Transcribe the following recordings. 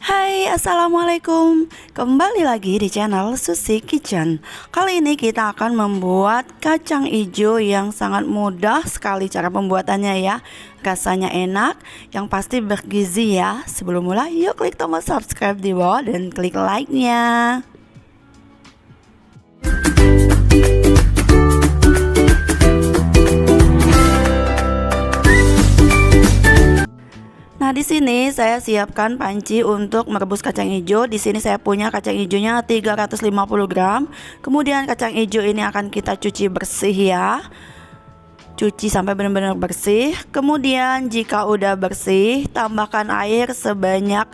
Hai, assalamualaikum. Kembali lagi di channel Susi Kitchen. Kali ini kita akan membuat kacang hijau yang sangat mudah sekali cara pembuatannya ya. Rasanya enak, yang pasti bergizi ya. Sebelum mulai, yuk klik tombol subscribe di bawah dan klik like-nya. Nah, di sini saya siapkan panci untuk merebus kacang hijau. Di sini saya punya kacang hijaunya 350 gram. Kemudian kacang hijau ini akan kita cuci bersih ya. Cuci sampai benar-benar bersih. Kemudian jika udah bersih, tambahkan air sebanyak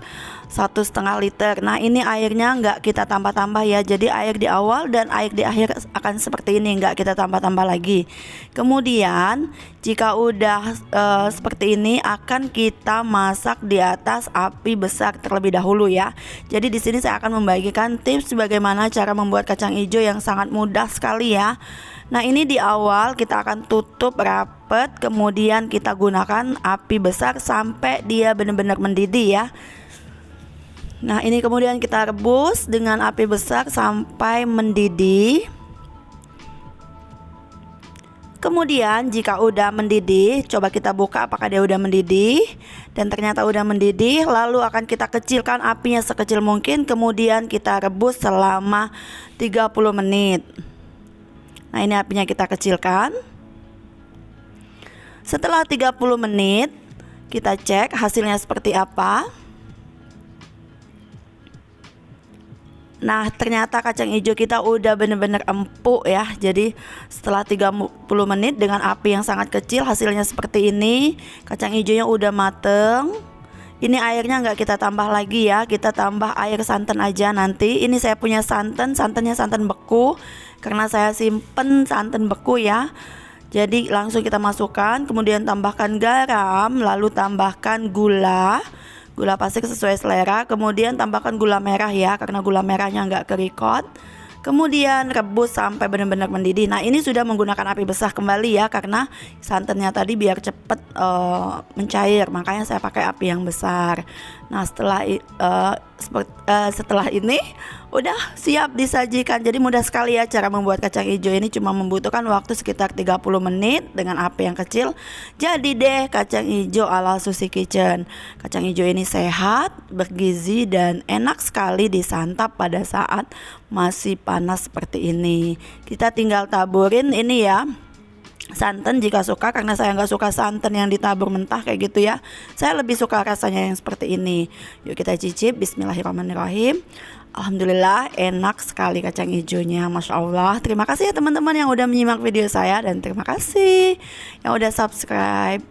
1,5 liter. Nah, ini airnya nggak kita tambah-tambah ya. Jadi air di awal dan air di akhir akan seperti ini, nggak kita tambah-tambah lagi. Kemudian jika udah seperti ini, akan kita masak di atas api besar terlebih dahulu ya. Jadi di sini saya akan membagikan tips bagaimana cara membuat kacang hijau yang sangat mudah sekali ya. Nah, ini di awal kita akan tutup rapat, kemudian kita gunakan api besar sampai dia benar-benar mendidih ya. Nah, ini kemudian kita rebus dengan api besar sampai mendidih. Kemudian jika udah mendidih, coba kita buka apakah dia udah mendidih. Dan ternyata udah mendidih, lalu akan kita kecilkan apinya sekecil mungkin. Kemudian kita rebus selama 30 menit. Nah, ini apinya kita kecilkan. Setelah 30 menit, kita cek hasilnya seperti apa. Nah, ternyata kacang hijau kita udah bener-bener empuk ya. Jadi setelah 30 menit dengan api yang sangat kecil, hasilnya seperti ini. Kacang hijaunya udah mateng. Ini airnya nggak kita tambah lagi ya, kita tambah air santan aja nanti. Ini saya punya santan, santannya santan beku, karena saya simpen santan beku ya. Jadi langsung kita masukkan, kemudian tambahkan garam, lalu tambahkan gula pasir sesuai selera. Kemudian tambahkan gula merah ya, karena gula merahnya nggak kerikot. Kemudian rebus sampai benar-benar mendidih. Nah, ini sudah menggunakan api besar kembali ya, karena santannya tadi biar cepet mencair, makanya saya pakai api yang besar. Nah, setelah ini udah siap disajikan. Jadi mudah sekali ya cara membuat kacang hijau ini, cuma membutuhkan waktu sekitar 30 menit dengan api yang kecil. Jadi deh kacang hijau ala Susi Kitchen. Kacang hijau ini sehat, bergizi, dan enak sekali disantap pada saat masih panas seperti ini. Kita tinggal taburin ini ya, santan jika suka, karena saya nggak suka santan yang ditabur mentah kayak gitu ya. Saya lebih suka rasanya yang seperti ini. Yuk kita cicip. Bismillahirrahmanirrahim. Alhamdulillah enak sekali kacang hijaunya, Masya Allah. Terima kasih ya teman-teman yang udah menyimak video saya, dan terima kasih yang udah subscribe.